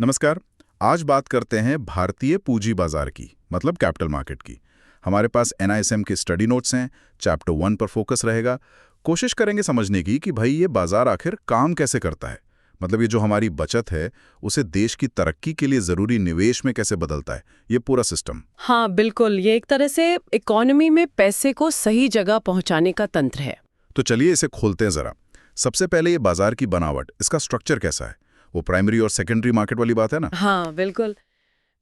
नमस्कार। आज बात करते हैं भारतीय पूंजी बाजार की, मतलब कैपिटल मार्केट की। हमारे पास NISM के स्टडी नोट्स हैं, चैप्टर 1 पर फोकस रहेगा। कोशिश करेंगे समझने की कि भाई ये बाजार आखिर काम कैसे करता है, मतलब ये जो हमारी बचत है उसे देश की तरक्की के लिए ज़रूरी निवेश में कैसे बदलता है, ये पूरा सिस्टम। हाँ बिल्कुल, ये एक तरह से इकोनॉमी में पैसे को सही जगह पहुंचाने का तंत्र है। तो चलिए इसे खोलते हैं ज़रा। सबसे पहले ये बाजार की बनावट, इसका स्ट्रक्चर कैसा है? वो प्राइमरी और सेकेंडरी मार्केट वाली बात है ना? हाँ बिल्कुल।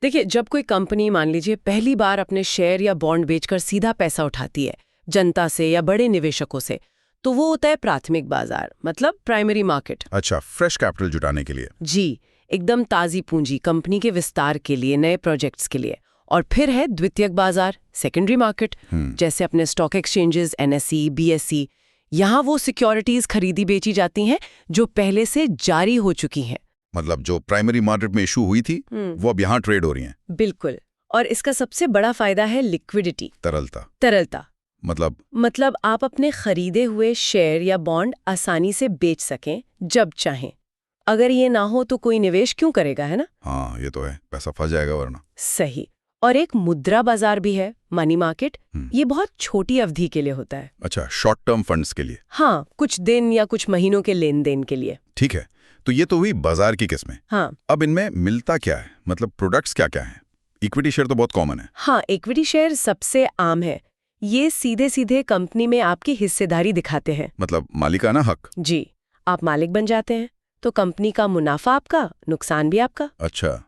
देखिए, जब कोई कंपनी मान लीजिए पहली बार अपने शेयर या बॉन्ड बेचकर सीधा पैसा उठाती है जनता से या बड़े निवेशकों से, तो वो होता है प्राथमिक बाजार, मतलब प्राइमरी मार्केट। अच्छा, फ्रेश कैपिटल जुटाने के लिए। जी, एकदम ताज़ी पूंजी कंपनी के विस्तार के लिए, नए प्रोजेक्ट्स के लिए। और फिर है द्वितीयक बाजार, सेकेंडरी मार्केट, जैसे अपने स्टॉक एक्सचेंजेस NSE, BSE। यहाँ वो सिक्योरिटीज खरीदी बेची जाती हैं जो पहले से जारी हो चुकी हैं। मतलब जो प्राइमरी मार्केट में इशू हुई थी वो अब यहाँ ट्रेड हो रही हैं। बिल्कुल। और इसका सबसे बड़ा फायदा है लिक्विडिटी, तरलता। मतलब आप अपने खरीदे हुए शेयर या बॉन्ड आसानी से बेच सकें जब चाहें। अगर ये ना हो तो कोई निवेश क्यों करेगा, है ना? हाँ, ये तो है, पैसा फंस जाएगा वरना। सही। और एक मुद्रा बाजार भी है, मनी मार्केट। ये बहुत छोटी अवधि के लिए होता है। अच्छा, शॉर्ट टर्म फंड्स के लिए। हाँ, कुछ दिन या कुछ महीनों के लेन देन के लिए। ठीक है, तो ये तो हुई बाजार की किस्में। हाँ। अब इनमें मिलता क्या है, मतलब प्रोडक्ट्स क्या क्या हैं? इक्विटी शेयर तो बहुत कॉमन है। हाँ, इक्विटी शेयर सबसे आम है। ये सीधे सीधे कंपनी में आपकी हिस्सेदारी दिखाते हैं, मतलब मालिकाना हक। जी, आप मालिक बन जाते हैं तो कंपनी का मुनाफा आपका, नुकसान भी आपका। अच्छा,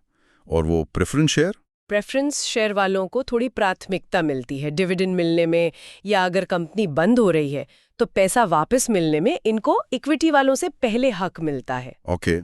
और वो प्रेफरेंस शेयर? प्रेफरेंस शेयर वालों को थोड़ी प्राथमिकता मिलती है डिविडेंड मिलने में, या अगर कंपनी बंद हो रही है तो पैसा वापस मिलने में इनको इक्विटी वालों से पहले हक मिलता है। ओके।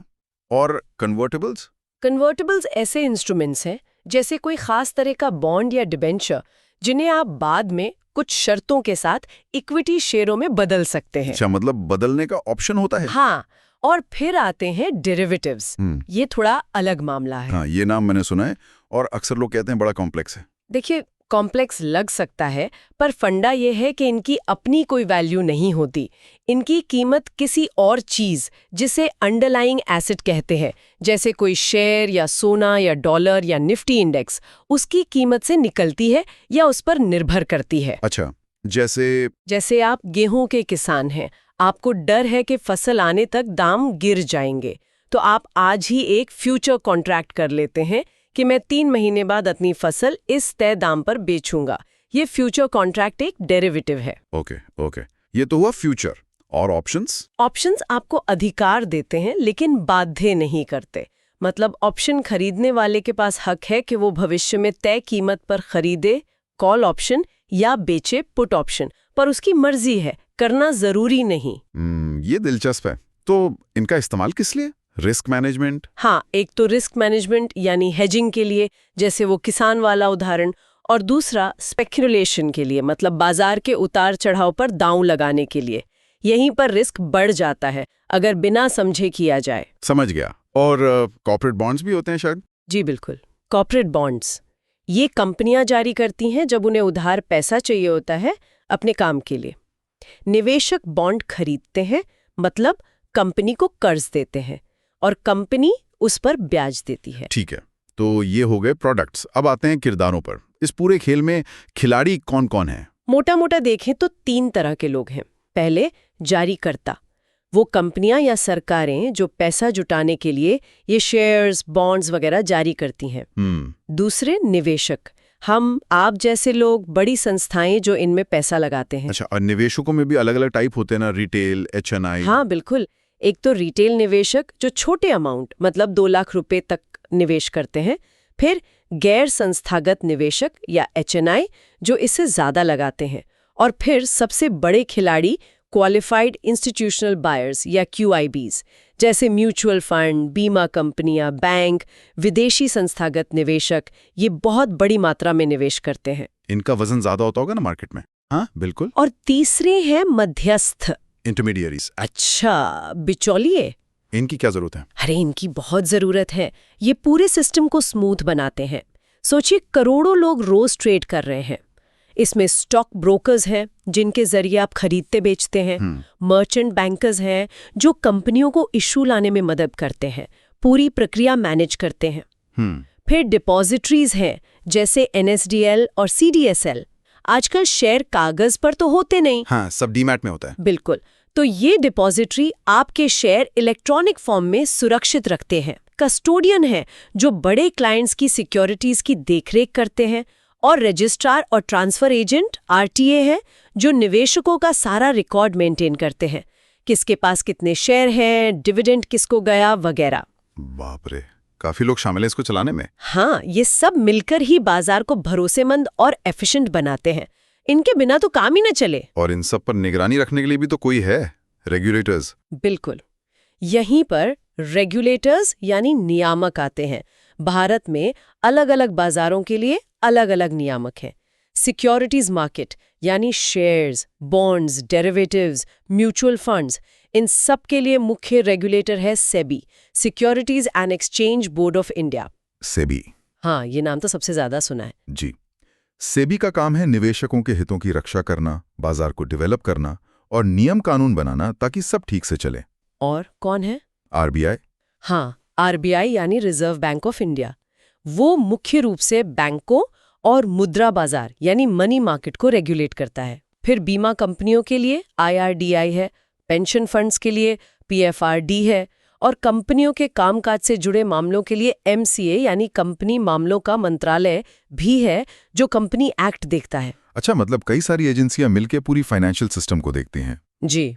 और कन्वर्टेबल्स? कन्वर्टेबल्स ऐसे इंस्ट्रूमेंट्स हैं जैसे कोई खास तरह का बॉन्ड या डिबेंचर, जिन्हें आप बाद में कुछ शर्तों के साथ इक्विटी शेयरों में बदल सकते हैं। अच्छा, मतलब बदलने का ऑप्शन होता है। हाँ, और फिर आते हैं डेरिवेटिव्स। ये थोड़ा अलग मामला है। हाँ, ये नाम मैंने सुना है और अक्सर लोग कहते हैं बड़ा कॉम्प्लेक्स है। देखिए, कॉम्प्लेक्स लग सकता है, पर फंडा ये है कि इनकी अपनी कोई वैल्यू नहीं होती। इनकी कीमत किसी और चीज, जिसे अंडरलाइंग एसेट कहते हैं, जैसे कोई शेयर या सोना या डॉलर या निफ्टी इंडेक्स, उसकी कीमत से निकलती है या उस पर निर्भर करती है। अच्छा, जैसे आप गेहूं के किसान हैं, आपको डर है कि फसल आने तक दाम गिर जाएंगे, तो आप आज ही एक फ्यूचर कॉन्ट्रैक्ट कर लेते हैं कि मैं 3 महीने बाद अपनी फसल इस तय दाम पर बेचूंगा। ये फ्यूचर कॉन्ट्रैक्ट एक डेरिवेटिव है। ओके, ये तो हुआ फ्यूचर। और ऑप्शंस आपको अधिकार देते हैं लेकिन बाध्य नहीं करते। मतलब ऑप्शन खरीदने वाले के पास हक है कि वो भविष्य में तय कीमत पर खरीदे कॉल ऑप्शन या बेचे पुट ऑप्शन, पर उसकी मर्जी है, करना जरूरी नहीं। ये दिलचस्प है। तो इनका इस्तेमाल किस लिए? Risk management? हाँ, एक तो रिस्क मैनेजमेंट यानी हेजिंग के लिए, जैसे वो किसान वाला उदाहरण, और दूसरा स्पेक्युलेशन के लिए, मतलब बाजार के उतार चढ़ाव पर दांव लगाने के लिए। यहीं पर रिस्क बढ़ जाता है अगर बिना समझे किया जाए। समझ गया। और कॉर्पोरेट बॉन्ड्स भी होते हैं शायद? जी बिल्कुल। कॉर्पोरेट बॉन्ड्स ये कंपनियां जारी करती हैं जब उन्हें उधार पैसा चाहिए होता है अपने काम के लिए। निवेशक बॉन्ड खरीदते हैं, मतलब कंपनी को कर्ज देते हैं, और कंपनी उस पर ब्याज देती है। ठीक है, तो ये हो गए प्रोडक्ट्स। अब आते हैं किरदारों पर। इस पूरे खेल में खिलाड़ी कौन कौन है? मोटा देखें तो 3 तरह के लोग हैं। पहले, जारीकर्ता, वो कंपनियां या सरकारें जो पैसा जुटाने के लिए ये शेयर्स, बॉन्ड्स वगैरह जारी करती हैं। दूसरे, निवेशक, हम आप जैसे लोग, बड़ी संस्थाएं जो इनमें पैसा लगाते हैं। अच्छा, और निवेशकों में भी अलग अलग टाइप होते हैं ना, रिटेल, HNI? हाँ बिल्कुल। एक तो रिटेल निवेशक जो छोटे अमाउंट, मतलब 2 लाख रुपए तक निवेश करते हैं। फिर गैर संस्थागत निवेशक या HNI जो इससे ज्यादा लगाते हैं। और फिर सबसे बड़े खिलाड़ी क्वालिफाइड इंस्टीट्यूशनल बायर्स या QIBs, जैसे म्यूचुअल फंड, बीमा कंपनियां, बैंक, विदेशी संस्थागत निवेशक, ये बहुत बड़ी मात्रा में निवेश करते हैं। इनका वजन ज्यादा होता होगा ना मार्केट में? हाँ बिल्कुल। और तीसरे हैं मध्यस्थ, इंटरमीडियरीज। अच्छा, बिचौलिए। इनकी क्या जरूरत है? अरे इनकी बहुत जरूरत है। ये पूरे सिस्टम को स्मूथ बनाते हैं। सोचिए, करोड़ों लोग रोज ट्रेड कर रहे हैं। इसमें स्टॉक ब्रोकर्स हैं जिनके जरिए आप खरीदते बेचते हैं, मर्चेंट बैंकर्स हैं जो कंपनियों को इशू लाने में मदद करते हैं, पूरी प्रक्रिया मैनेज करते हैं। फिर डिपॉजिटरीज हैं, जैसे NSDL और CDSL। आजकल शेयर कागज पर तो होते नहीं। हाँ, सब डीमैट में होता है। बिल्कुल। तो ये डिपॉजिटरी आपके शेयर इलेक्ट्रॉनिक फॉर्म में सुरक्षित रखते हैं। कस्टोडियन है जो बड़े क्लाइंट्स की सिक्योरिटीज की देखरेख करते हैं, और रजिस्ट्रार और ट्रांसफर एजेंट RTA है जो निवेशकों का सारा रिकॉर्ड मेंटेन करते हैं, किसके पास कितने शेयर हैं, डिविडेंड किसको गया वगैरह। बाप रे, काफी लोग शामिल हैं इसको चलाने में। हाँ, ये सब मिलकर ही बाजार को भरोसेमंद और एफिशिएंट बनाते हैं। इनके बिना तो काम ही न चले। और इन सब पर निगरानी रखने के लिए भी तो कोई है, रेगुलेटर्स। बिल्कुल। यहीं पर रेगुलेटर्स यानी नियामक आते हैं। भारत में अलग अलग बाजारों के लिए अलग अलग नियामक हैं। सिक्योरिटीज मार्केट यानी shares, bonds, derivatives, mutual funds, इन सब के लिए मुख्य रेगुलेटर है SEBI, securities and exchange board of India. SEBI. हाँ, ये नाम तो सबसे ज्यादा सुना है। जी। सेबी का काम है निवेशकों के हितों की रक्षा करना, बाजार को डेवलप करना और नियम कानून बनाना ताकि सब ठीक से चले। और कौन है? RBI। हाँ, RBI यानी रिजर्व बैंक ऑफ इंडिया। वो मुख्य रूप से बैंकों और मुद्रा बाजार यानी मनी मार्केट को रेगुलेट करता है। फिर बीमा कंपनियों के लिए IRDAI है, पेंशन फंड्स के लिए PFRD है, और कंपनियों के कामकाज से जुड़े मामलों के लिए MCA यानी कंपनी मामलों का मंत्रालय भी है जो कंपनी एक्ट देखता है। अच्छा, मतलब कई सारी एजेंसियां मिलकर पूरी फाइनेंशियल सिस्टम को देखती हैं। जी,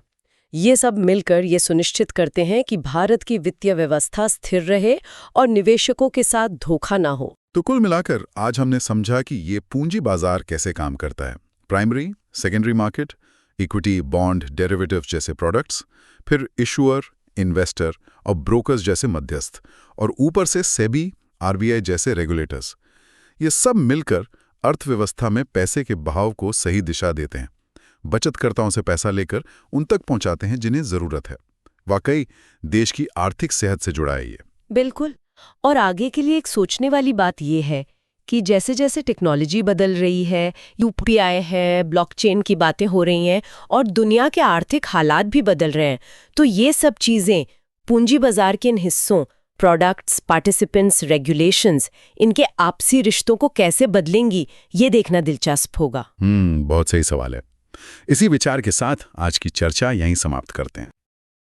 ये सब मिलकर ये सुनिश्चित करते हैं कि भारत की वित्तीय व्यवस्था स्थिर रहे और निवेशकों के साथ धोखा ना हो। तो कुल मिलाकर आज हमने समझा कि ये पूंजी बाजार कैसे काम करता है। Primary, secondary market, equity, bond, derivative जैसे प्रोडक्ट्स, फिर इशुअर, इन्वेस्टर और ब्रोकर्स जैसे मध्यस्थ, और ऊपर से सेबी, RBI जैसे रेगुलेटर्स। ये सब मिलकर अर्थव्यवस्था में पैसे के बहाव को सही दिशा देते हैं, बचतकर्ताओं से पैसा लेकर उन तक पहुंचाते हैं जिन्हें जरूरत है। वाकई देश की आर्थिक सेहत से जुड़ा है ये। बिल्कुल। और आगे के लिए एक सोचने वाली बात ये है कि जैसे जैसे टेक्नोलॉजी बदल रही है, UPI है, ब्लॉकचेन की बातें हो रही हैं और दुनिया के आर्थिक हालात भी बदल रहे हैं, तो ये सब चीज़ें पूंजी बाजार के इन हिस्सों, प्रोडक्ट्स, पार्टिसिपेंट्स, रेगुलेशंस, इनके आपसी रिश्तों को कैसे बदलेंगी, ये देखना दिलचस्प होगा। बहुत सही सवाल है। इसी विचार के साथ आज की चर्चा यहीं समाप्त करते हैं।